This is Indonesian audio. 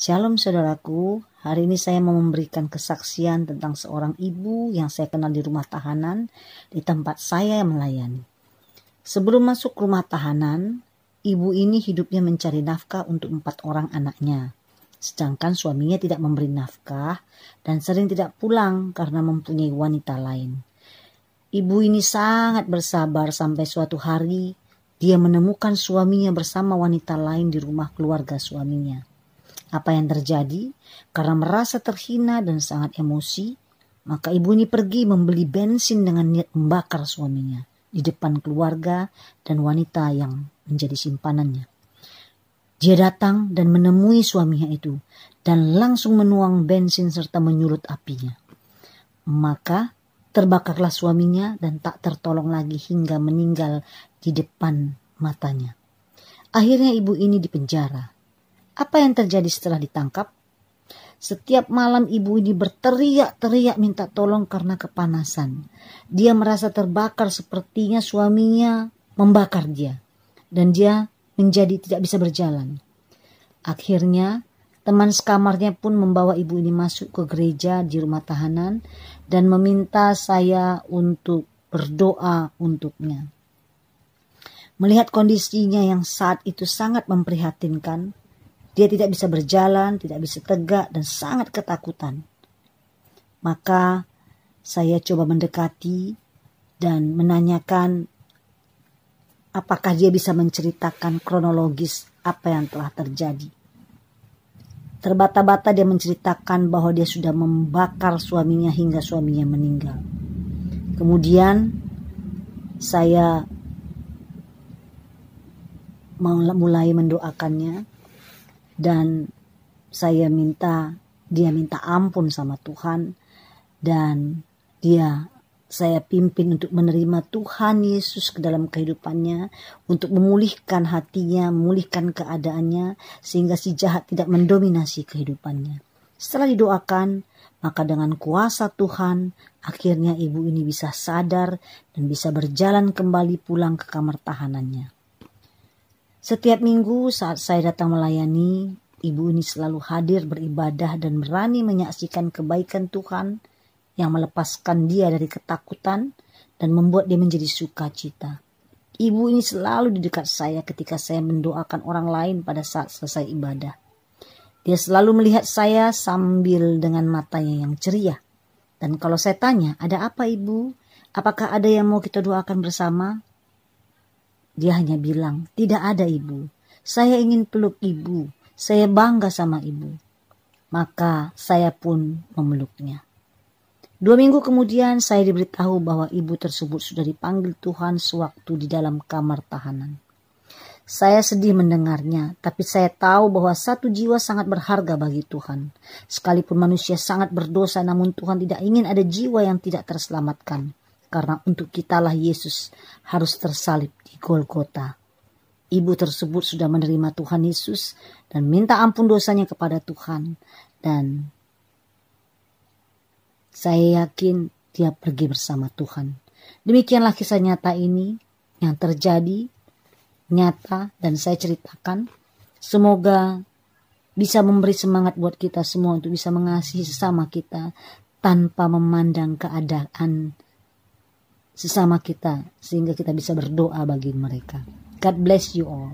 Shalom saudaraku, hari ini saya mau memberikan kesaksian tentang seorang ibu yang saya kenal di rumah tahanan di tempat saya melayani. Sebelum masuk rumah tahanan, ibu ini hidupnya mencari nafkah untuk 4 orang anaknya. Sedangkan suaminya tidak memberi nafkah dan sering tidak pulang karena mempunyai wanita lain. Ibu ini sangat bersabar sampai suatu hari dia menemukan suaminya bersama wanita lain di rumah keluarga suaminya. Apa yang terjadi? Karena merasa terhina dan sangat emosi, maka ibu ini pergi membeli bensin dengan niat membakar suaminya di depan keluarga dan wanita yang menjadi simpanannya. Dia datang dan menemui suaminya itu dan langsung menuang bensin serta menyulut apinya. Maka terbakarlah suaminya dan tak tertolong lagi hingga meninggal di depan matanya. Akhirnya ibu ini dipenjara. Apa yang terjadi setelah ditangkap? Setiap malam ibu ini berteriak-teriak minta tolong karena kepanasan. Dia merasa terbakar, sepertinya suaminya membakar dia. Dan dia menjadi tidak bisa berjalan. Akhirnya teman sekamarnya pun membawa ibu ini masuk ke gereja di rumah tahanan dan meminta saya untuk berdoa untuknya. Melihat kondisinya yang saat itu sangat memprihatinkan, dia tidak bisa berjalan, tidak bisa tegak, dan sangat ketakutan. Maka saya coba mendekati dan menanyakan apakah dia bisa menceritakan kronologis apa yang telah terjadi. Terbata-bata dia menceritakan bahwa dia sudah membakar suaminya hingga suaminya meninggal. Kemudian saya mulai mendoakannya. Dan dia minta ampun sama Tuhan, dan saya pimpin untuk menerima Tuhan Yesus ke dalam kehidupannya, untuk memulihkan hatinya, memulihkan keadaannya, sehingga si jahat tidak mendominasi kehidupannya. Setelah didoakan, maka dengan kuasa Tuhan, akhirnya ibu ini bisa sadar dan bisa berjalan kembali pulang ke kamar tahanannya. Setiap minggu saat saya datang melayani, ibu ini selalu hadir beribadah dan berani menyaksikan kebaikan Tuhan yang melepaskan dia dari ketakutan dan membuat dia menjadi sukacita. Ibu ini selalu di dekat saya ketika saya mendoakan orang lain pada saat selesai ibadah. Dia selalu melihat saya sambil dengan matanya yang ceria. Dan kalau saya tanya, ada apa ibu? Apakah ada yang mau kita doakan bersama? Dia hanya bilang, tidak ada ibu. Saya ingin peluk ibu. Saya bangga sama ibu. Maka saya pun memeluknya. 2 minggu kemudian saya diberitahu bahwa ibu tersebut sudah dipanggil Tuhan sewaktu di dalam kamar tahanan. Saya sedih mendengarnya, tapi saya tahu bahwa satu jiwa sangat berharga bagi Tuhan. Sekalipun manusia sangat berdosa, namun Tuhan tidak ingin ada jiwa yang tidak terselamatkan. Karena untuk kitalah Yesus harus tersalib di Golgota. Ibu tersebut sudah menerima Tuhan Yesus dan minta ampun dosanya kepada Tuhan. Dan saya yakin dia pergi bersama Tuhan. Demikianlah kisah nyata ini yang terjadi, nyata, dan saya ceritakan. Semoga bisa memberi semangat buat kita semua untuk bisa mengasihi sesama kita tanpa memandang keadaan sesama kita, sehingga kita bisa berdoa bagi mereka. God bless you all.